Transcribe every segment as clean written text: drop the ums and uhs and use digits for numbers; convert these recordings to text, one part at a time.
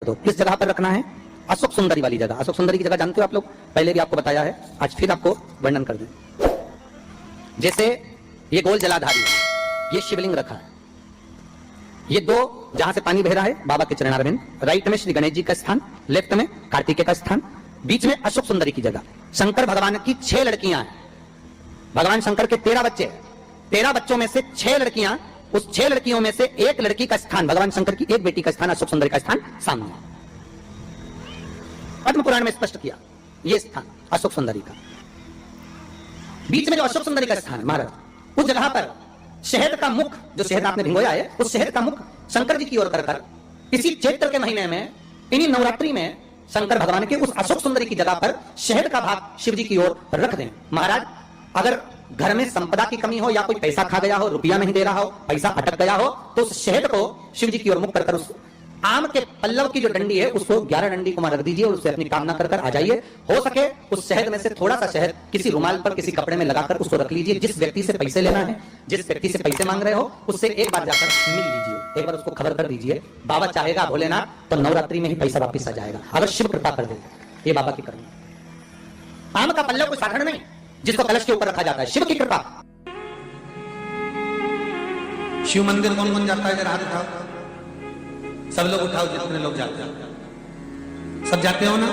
तो किस जगह पर रखना है? अशोक सुंदरी वाली जगह। अशोक सुंदरी की जगह जानते हो आप लोग, पहले भी आपको बताया है, आज फिर आपको वर्णन कर दें। जैसे ये गोल जलाधारी है, ये शिवलिंग रखा है, ये दो जहां से पानी बह रहा है बाबा के चरणारविंद, राइट में श्री गणेश जी का स्थान, लेफ्ट में कार्तिकेय का स्थान, बीच में अशोक सुंदरी की जगह। शंकर भगवान की 6 लड़कियां हैं, भगवान शंकर के 13 बच्चे, 13 बच्चों में से 6 लड़कियां, उस 6 लड़कियों में से एक लड़की का स्थान, भगवान शंकर की एक बेटी का स्थान, अशोक सुंदरी का स्थान सामने है। पद्म पुराण में स्पष्ट किया यह स्थान अशोक सुंदरी का। बीच में जो अशोक सुंदरी का स्थान महाराज, उस जगह पर शहद का मुख, जो शहद आपने भिगोया है, उस शहद का मुख शंकर जी की ओर कर इसी चैत्र के महीने में, इन्हीं नवरात्रि में शंकर भगवान के उस अशोक सुंदरी की जगह पर शहद का भाग शिव जी की ओर रख दें। महाराज अगर घर में संपदा की कमी हो या कोई पैसा खा गया हो, रुपया नहीं दे रहा हो, पैसा अटक गया हो, तो उस शहद को शिव जी की ओर मुख कर उस आम के पल्लव की जो डंडी है उसको 11 डंडी को रख दीजिए और उससे अपनी कामना कर आ जाइए। हो सके उस शहद में से थोड़ा सा शहद किसी रुमाल पर, किसी कपड़े में लगाकर उसको रख लीजिए। जिस व्यक्ति से पैसे लेना है, जिस व्यक्ति से पैसे मांग रहे हो, उससे एक बार जाकर मिल लीजिए, एक बार उसको खबर कर दीजिए। बाबा चाहेगा भोलेनाथ तो नवरात्रि में ही पैसा वापिस आ जाएगा, अगर शिव कृपा कर दे। ये बाबा की करनी। आम का पल्लव कोई साधारण नहीं जिसको कलश के ऊपर रखा जाता है, शिव की कृपा। शिव मंदिर कौन कौन जाता है? जरा हाथ उठाओ, सब लोग उठाओ, जितने लोग जाते हैं। सब जाते हो ना?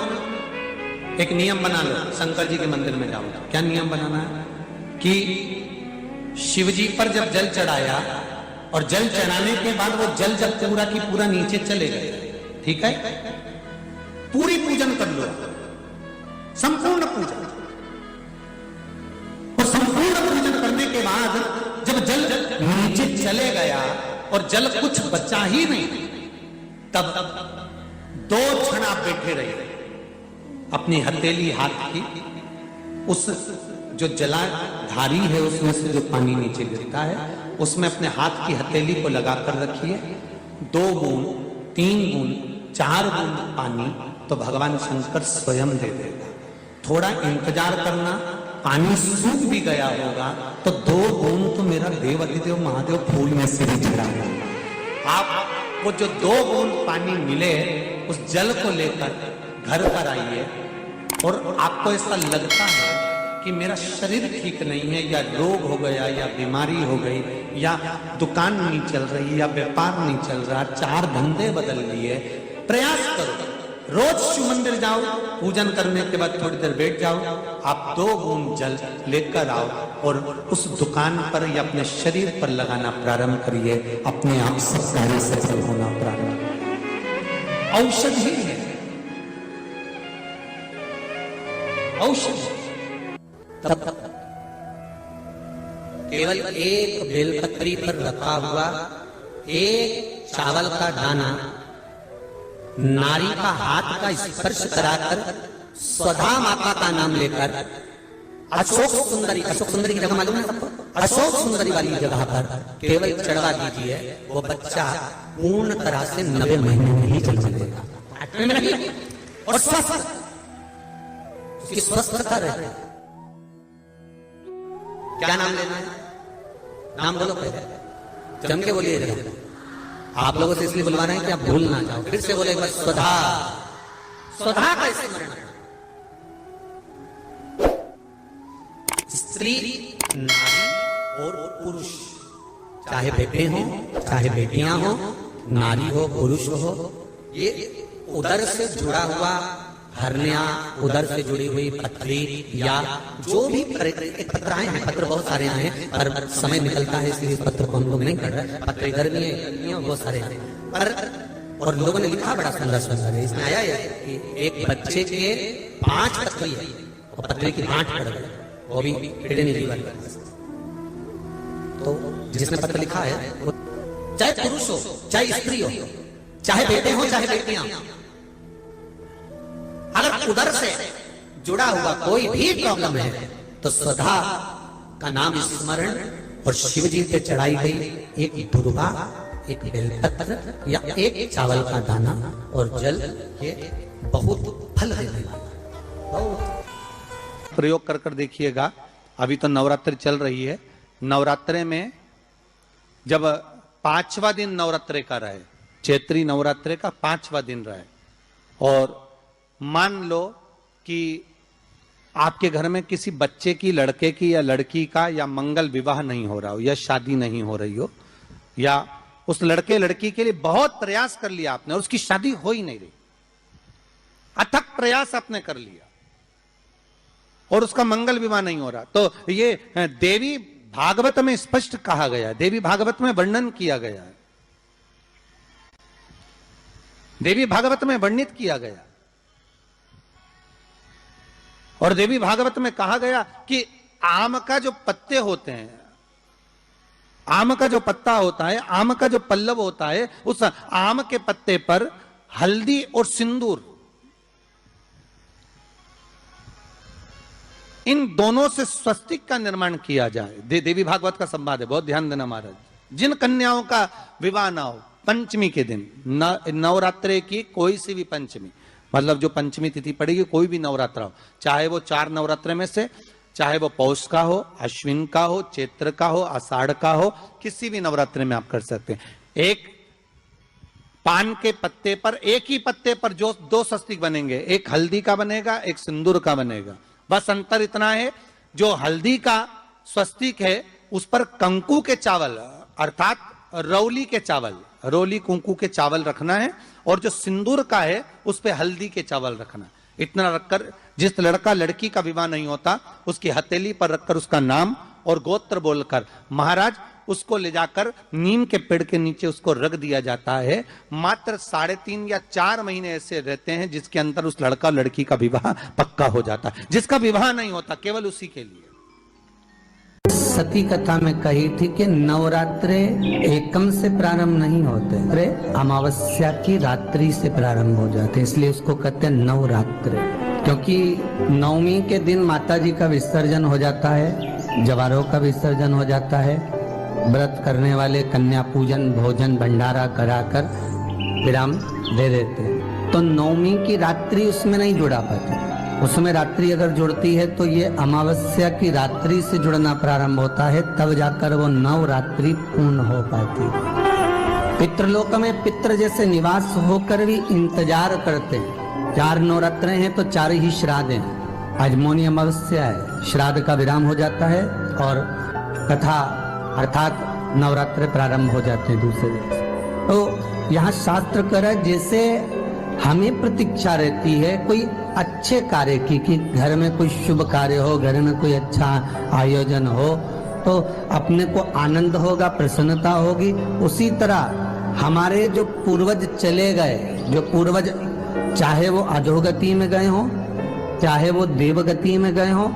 एक नियम बना लो, शंकर जी के मंदिर में जाओ। क्या नियम बनाना है? कि शिव जी पर जब जल चढ़ाया और जल चढ़ाने के बाद वो जल जब पूरा की पूरा नीचे चले गए, ठीक है, पूरी पूजन कर लो, संपूर्ण पूजन। और संपूर्ण पूजन करने के बाद जब जल नीचे चले गया और जल कुछ बचा ही नहीं, तब 2 क्षण आप बैठे रहे, अपनी हथेली हाथ की उस जो जलाधारी है उसमें से जो पानी नीचे गिरता है उसमें अपने हाथ की हथेली को लगाकर रखिए। 2 बूंद, 3 बूंद, 4 बूंद पानी तो भगवान शंकर स्वयं दे देगा। थोड़ा इंतजार करना, पानी सूख भी गया होगा तो 2 बूंद तो मेरा देव अधिदेव महादेव फूल में से ही चढ़ाएगा। आप वो जो 2 बूंद पानी मिले उस जल को लेकर घर पर आइए और आपको ऐसा लगता है कि मेरा शरीर ठीक नहीं है, या रोग हो गया, या बीमारी हो गई, या दुकान नहीं चल रही, या व्यापार नहीं चल रहा, 4 धंधे बदल लिए, प्रयास करो, रोज शिव मंदिर जाओ, पूजन करने के बाद थोड़ी देर बैठ जाओ, आप 2 बूंद जल लेकर आओ और उस दुकान पर या अपने शरीर पर लगाना प्रारंभ करिए, अपने आप सब कार्य सफल होना प्रारंभ। औषधि है, औषधि। तब केवल एक बेलपत्री पर रखा हुआ एक चावल का दाना नारी का हाथ का स्पर्श कराकर स्वधा माता का नाम लेकर अशोक सुंदरी, अशोक सुंदरी की जगह मालूम है सबको, अशोक सुंदरी वाली जगह पर केवल चढ़वा दीजिए, वो बच्चा पूर्ण तरह से 90 महीने में ही जल जाएगा, 8 में नहीं, और स्वस्थ, उसकी स्वस्थता रहे। क्या नाम लेना है? नाम बोलो पहले, जम के बोलिए। आप लोगों से इसलिए बुलवा रहे हैं कि आप भूल ना जाओ। फिर से बोले एक बार, स्वधा, स्वधा का स्मरण। स्त्री, नारी और पुरुष, चाहे बेटे हो चाहे बेटियां हो, नारी हो पुरुष हो, ये उदर से जुड़ा हुआ हरनिया, उदर से जुड़ी हुई पथरी, या जो भी पत्र आए हैं, पत्र बहुत सारे आए हैं, पर समय निकलता है इसलिए पत्र को हम लोग नहीं कर रहे। पत्र इधर भी है, बहुत सारे हैं, और लोगों ने लिखा बड़ा सुंदर सुंदर है। इसमें आया है कि एक बच्चे के 5 पत्री है और पत्री की 8 पड़ गई, वो भी किडनी लीवर। तो जिसने पत्र लिखा है वो चाहे पुरुष हो चाहे स्त्री हो, चाहे बेटे हो चाहे बेटियां, अगर उदर से जुड़ा हुआ कोई भी प्रॉब्लम है तो स्वधा का नाम स्मरण और शिव जी पे चढ़ाई गई एक दुर्वा, एक बेलपत्र या एक चावल का दाना और जल, ये बहुत फल देने वाला। प्रयोग कर कर देखिएगा। अभी तो नवरात्रि चल रही है, नवरात्रे में जब 5वां दिन नवरात्रे का रहे, चैत्री नवरात्रे का 5वां दिन रहे, और मान लो कि आपके घर में किसी बच्चे की, लड़के की या लड़की का या मंगल विवाह नहीं हो रहा हो, या शादी नहीं हो रही हो, या उस लड़के लड़की के लिए बहुत प्रयास कर लिया आपने और उसकी शादी हो ही नहीं रही, अथक प्रयास आपने कर लिया और उसका मंगल विवाह नहीं हो रहा, तो ये देवी भागवत में स्पष्ट कहा गया है, देवी भागवत में वर्णन किया गया है, देवी भागवत में वर्णित किया गया। और देवी भागवत में कहा गया कि आम का जो पत्ते होते हैं, आम का जो पत्ता होता है, आम का जो पल्लव होता है, उस आम के पत्ते पर हल्दी और सिंदूर, इन दोनों से स्वस्तिक का निर्माण किया जाए। देवी भागवत का संवाद है, बहुत ध्यान देना महाराज। जिन कन्याओं का विवाह ना हो पंचमी के दिन, नवरात्रे की कोई सी भी पंचमी, मतलब जो पंचमी तिथि पड़ेगी, कोई भी नवरात्रा हो, चाहे वो 4 नवरात्रे में से, चाहे वो पौष का हो, अश्विन का हो, चैत्र का हो, आषाढ़ का हो, किसी भी नवरात्रे में आप कर सकते हैं। एक पान के पत्ते पर, एक ही पत्ते पर जो 2 स्वस्तिक बनेंगे, एक हल्दी का बनेगा, एक सिंदूर का बनेगा। बस अंतर इतना है, जो हल्दी का स्वस्तिक है उस पर कंकु के चावल अर्थात रौली के चावल, रोली कुंकू के चावल रखना है, और जो सिंदूर का है उस पे हल्दी के चावल रखना। इतना रखकर जिस लड़का लड़की का विवाह नहीं होता उसकी हथेली पर रखकर उसका नाम और गोत्र बोलकर महाराज उसको ले जाकर नीम के पेड़ के नीचे उसको रख दिया जाता है। मात्र 3.5 या 4 महीने ऐसे रहते हैं जिसके अंदर उस लड़का लड़की का विवाह पक्का हो जाता है। जिसका विवाह नहीं होता केवल उसी के लिए। सती कथा में कही थी कि नवरात्रे एकम से प्रारंभ नहीं होते, अमावस्या की रात्रि से प्रारंभ हो जाते, इसलिए उसको कहते हैं नवरात्रे। क्योंकि नवमी के दिन माता जी का विसर्जन हो जाता है, जवारों का विसर्जन हो जाता है, व्रत करने वाले कन्या पूजन भोजन भंडारा कराकर विराम दे देते। तो नवमी की रात्रि उसमें नहीं जुड़ा पाती, उसमें रात्रि अगर जुड़ती है तो ये अमावस्या की रात्रि से जुड़ना प्रारंभ होता है, तब जाकर वो नवरात्रि पूर्ण हो पाती। पितृलोक में पितृ जैसे निवास होकर भी इंतजार करते हैं। 4 नवरात्रे हैं तो 4 ही श्राद्ध हैं। आज मौनी अमावस्या है, श्राद्ध का विराम हो जाता है और कथा अर्थात नवरात्रे प्रारंभ हो जाते हैं दूसरे दिन। तो यहाँ शास्त्र कह रहा है जैसे हमें प्रतीक्षा रहती है कोई अच्छे कार्य की, कि घर में कोई शुभ कार्य हो, घर में कोई अच्छा आयोजन हो तो अपने को आनंद होगा, प्रसन्नता होगी। उसी तरह हमारे जो पूर्वज चले गए, जो पूर्वज चाहे वो अधोगति में गए हों, चाहे वो देवगति में गए हों,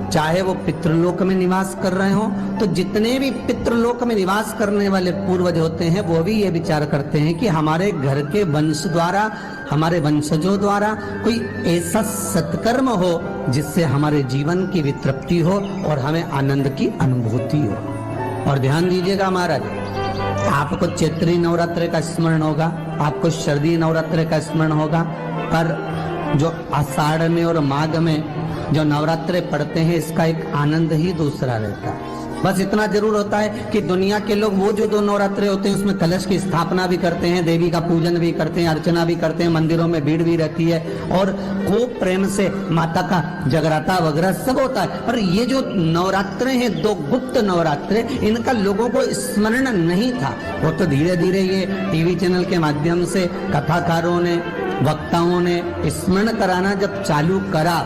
चाहे वो पितृलोक में निवास कर रहे हों, तो जितने भी पितृलोक में निवास करने वाले पूर्वज होते हैं वो भी ये विचार करते हैं कि हमारे घर के वंश द्वारा, हमारे वंशजों द्वारा कोई ऐसा सत्कर्म हो जिससे हमारे जीवन की वितृप्ति हो और हमें आनंद की अनुभूति हो। और ध्यान दीजिएगा महाराज, आपको चैत्री नवरात्रि का स्मरण होगा, आपको शरदी नवरात्रि का स्मरण होगा, पर जो आषाढ़ में और माघ में जो नवरात्रे पढ़ते हैं इसका एक आनंद ही दूसरा रहता है। बस इतना जरूर होता है कि दुनिया के लोग वो जो 2 नवरात्रे होते हैं उसमें कलश की स्थापना भी करते हैं, देवी का पूजन भी करते हैं, अर्चना भी करते हैं, मंदिरों में भीड़ भी रहती है और खूब प्रेम से माता का जगराता वगैरह सब होता है। पर ये जो नवरात्रे हैं 2 गुप्त नवरात्रे, इनका लोगों को स्मरण नहीं था। वो तो धीरे धीरे ये टीवी चैनल के माध्यम से कथाकारों ने, वक्ताओं ने स्मरण कराना जब चालू करा,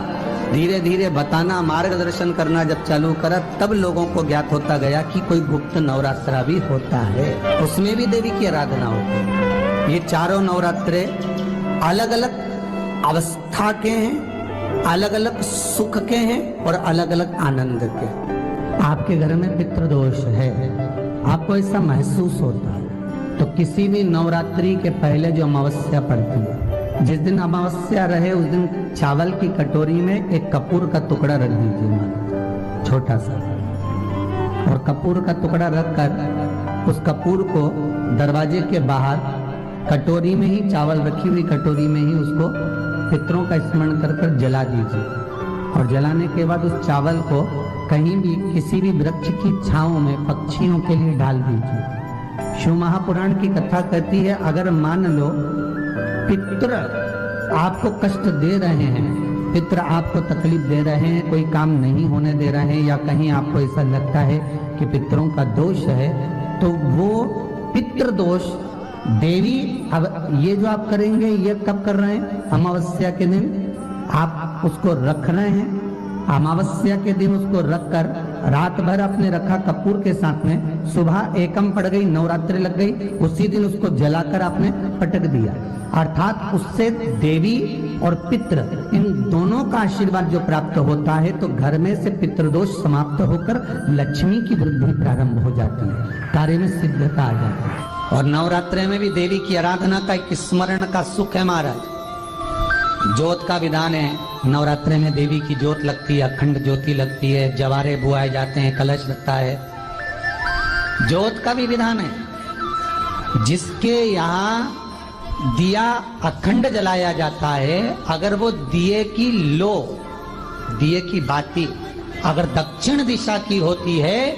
धीरे धीरे बताना, मार्गदर्शन करना जब चालू करा, तब लोगों को ज्ञात होता गया कि कोई गुप्त नवरात्रा भी होता है, उसमें भी देवी की आराधना होती है। ये 4 नवरात्रे अलग अलग अवस्था के हैं, अलग अलग सुख के हैं और अलग अलग आनंद के। आपके घर में पितृदोष है, आपको ऐसा महसूस होता है, तो किसी भी नवरात्रि के पहले जो अमावस्या पड़ती है, जिस दिन अमावस्या रहे उस दिन चावल की कटोरी में एक कपूर का टुकड़ा रख दीजिए, छोटा सा, और कपूर का टुकड़ा रखकर उस कपूर को दरवाजे के बाहर कटोरी में ही, चावल रखी हुई कटोरी में ही उसको पितरों का स्मरण कर कर जला दीजिए। और जलाने के बाद उस चावल को कहीं भी किसी भी वृक्ष की छांव में पक्षियों के लिए डाल दीजिए। शिव महापुराण की कथा कहती है, अगर मान लो पितृ आपको कष्ट दे रहे हैं, पितर आपको तकलीफ दे रहे हैं, कोई काम नहीं होने दे रहे हैं, या कहीं आपको ऐसा लगता है कि पितरों का दोष है, तो वो पितृ दोष देवी, अब ये जो आप करेंगे ये कब कर रहे हैं? अमावस्या के दिन आप उसको रख रहे हैं। अमावस्या के दिन उसको रखकर रात भर आपने रखा कपूर के साथ में, सुबह एकम पड़ गई, नवरात्रि लग गई, उसी दिन उसको जलाकर आपने पटक दिया। अर्थात उससे देवी और पितृ इन दोनों का आशीर्वाद जो प्राप्त होता है, तो घर में से पितृदोष समाप्त होकर लक्ष्मी की वृद्धि प्रारंभ हो जाती है, कार्य में सिद्धता आ जाती है। और नवरात्रि में भी देवी की आराधना का एक स्मरण का सुख है महाराज। ज्योत का विधान है, नवरात्रि में देवी की ज्योत लगती है, अखंड ज्योति लगती है, जवारे बुआए जाते हैं, कलश लगता है। ज्योत का भी विधान है। जिसके यहाँ दिया अखंड जलाया जाता है, अगर वो दिए की लो, दिए की बाती अगर दक्षिण दिशा की होती है,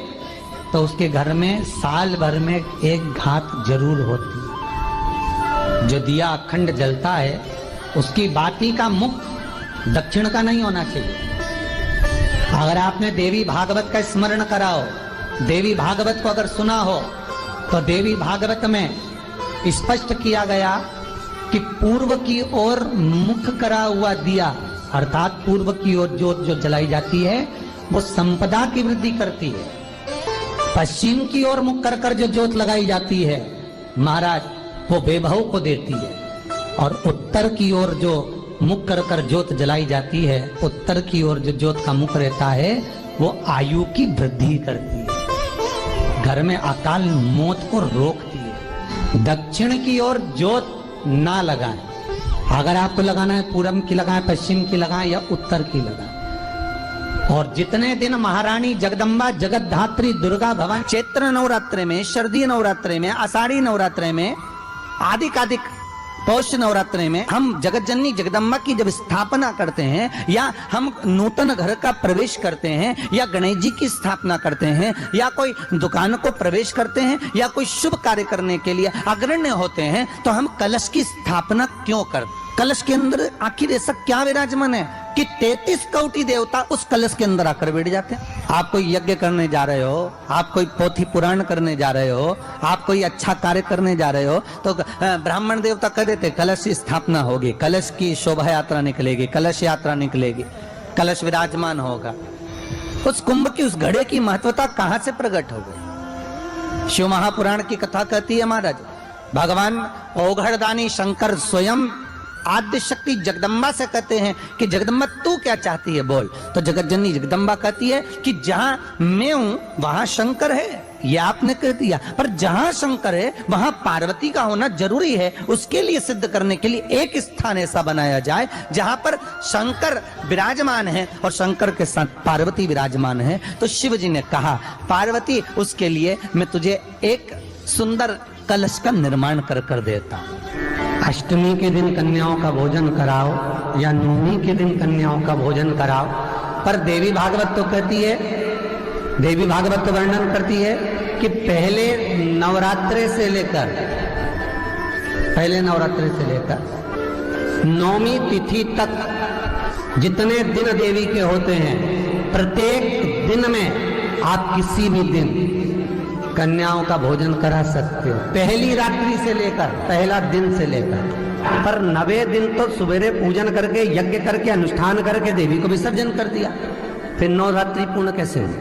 तो उसके घर में साल भर में एक घात जरूर होती है। जो दिया अखंड जलता है, उसकी बाती का मुख दक्षिण का नहीं होना चाहिए। अगर आपने देवी भागवत का स्मरण करा हो, देवी भागवत को अगर सुना हो, तो देवी भागवत में स्पष्ट किया गया कि पूर्व की ओर मुख करा हुआ दिया, अर्थात पूर्व की ओर ज्योत जो जलाई जाती है, वो संपदा की वृद्धि करती है। पश्चिम की ओर मुख कर कर जो ज्योत लगाई जाती है महाराज, वो वैभव को देती है। और उत्तर की ओर जो मुख कर कर ज्योत जलाई जाती है, उत्तर की ओर जो ज्योत का मुख रहता है, वो आयु की वृद्धि करती है, घर में अकाल मौत को रोकती है। दक्षिण की ओर ज्योत ना लगाएं। अगर आपको लगाना है, पूरब की लगाएं, पश्चिम की लगाएं या उत्तर की लगाएं। और जितने दिन महारानी जगदम्बा जगतधात्री दुर्गा भवानी चैत्र नवरात्रि में, शरदीय नवरात्रि में, आषाढ़ी नवरात्रि में, आदिकादिक पौष नवरात्रि में हम जगत जननी जगदम्बा की जब स्थापना करते हैं, या हम नूतन घर का प्रवेश करते हैं, या गणेश जी की स्थापना करते हैं, या कोई दुकान को प्रवेश करते हैं, या कोई शुभ कार्य करने के लिए अग्रण्य होते हैं, तो हम कलश की स्थापना क्यों करते? कलश के अंदर आखिर ऐसा क्या विराजमान है कि 33 कोटि देवता उस कलश के अंदर आकर बैठ जाते हैं? आप कोई यज्ञ करने जा रहे हो, आप कोई पोथी पुराण करने जा रहे हो, आप कोई अच्छा कार्य करने जा रहे हो, तो ब्राह्मण देवता कह देते कलश की स्थापना होगी, कलश की शोभा यात्रा निकलेगी, कलश यात्रा निकलेगी, कलश विराजमान होगा। उस कुंभ की, उस घड़े की महत्वता कहां से प्रकट हो गई? शिव महापुराण की कथा कहती है महाराज, भगवान ओघड़दानी शंकर स्वयं आद्य शक्ति जगदम्बा से कहते हैं कि जगदम्बा तू क्या चाहती है बोल। तो जगत जननी जगदम्बा कहती है कि जहां मैं हूं वहां शंकर है, ये आपने कह दिया, पर जहां शंकर है वहां पार्वती का होना जरूरी है। उसके लिए सिद्ध करने के लिए एक स्थान ऐसा बनाया जाए जहां पर शंकर विराजमान है और शंकर के साथ पार्वती विराजमान है। तो शिव जी ने कहा, पार्वती उसके लिए मैं तुझे एक सुंदर कलश का निर्माण कर कर देता हूं। अष्टमी के दिन कन्याओं का भोजन कराओ या नवमी के दिन कन्याओं का भोजन कराओ। पर देवी भागवत तो कहती है, देवी भागवत तो वर्णन करती है कि पहले नवरात्रि से लेकर नवमी तिथि तक जितने दिन देवी के होते हैं, प्रत्येक दिन में आप किसी भी दिन कन्याओं का भोजन करा सकते हो, पहली रात्रि से लेकर, पहला दिन से लेकर। पर 9वें दिन तो सवेरे पूजन करके, यज्ञ करके, अनुष्ठान करके देवी को विसर्जन कर दिया। फिर नवरात्रि पूर्ण कैसे हुई?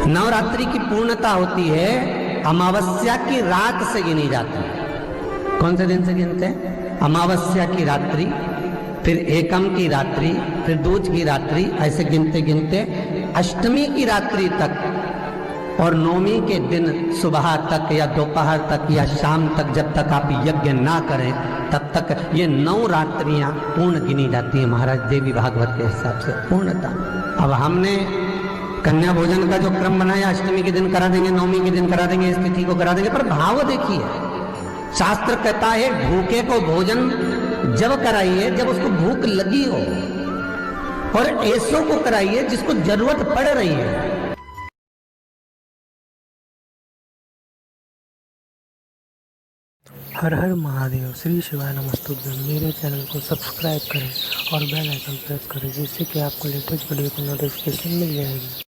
नवरात्रि की पूर्णता होती है अमावस्या की रात से गिनी जाती है। कौन से दिन से गिनते हैं? अमावस्या की रात्रि, फिर एकम की रात्रि, फिर दूज की रात्रि, ऐसे गिनते गिनते अष्टमी की रात्रि तक और नवमी के दिन सुबह तक या दोपहर तक या शाम तक, जब तक आप यज्ञ ना करें तब तक ये 9 रात्रियां पूर्ण गिनी जाती है महाराज देवी भागवत के हिसाब से पूर्णता। अब हमने कन्या भोजन का जो क्रम बनाया, अष्टमी के दिन करा देंगे, नवमी के दिन करा देंगे, इस तिथि को करा देंगे, पर भाव देखिए, शास्त्र कहता है भूखे को भोजन जब कराइए जब उसको भूख लगी हो, और ऐसों को कराइए जिसको जरूरत पड़ रही है। हर हर महादेव। श्री शिवाय नमस्तुभ्यं। मेरे चैनल को सब्सक्राइब करें और बेल आइकन प्रेस करें जिससे कि आपको लेटेस्ट वीडियो की नोटिफिकेशन मिल जाएगी।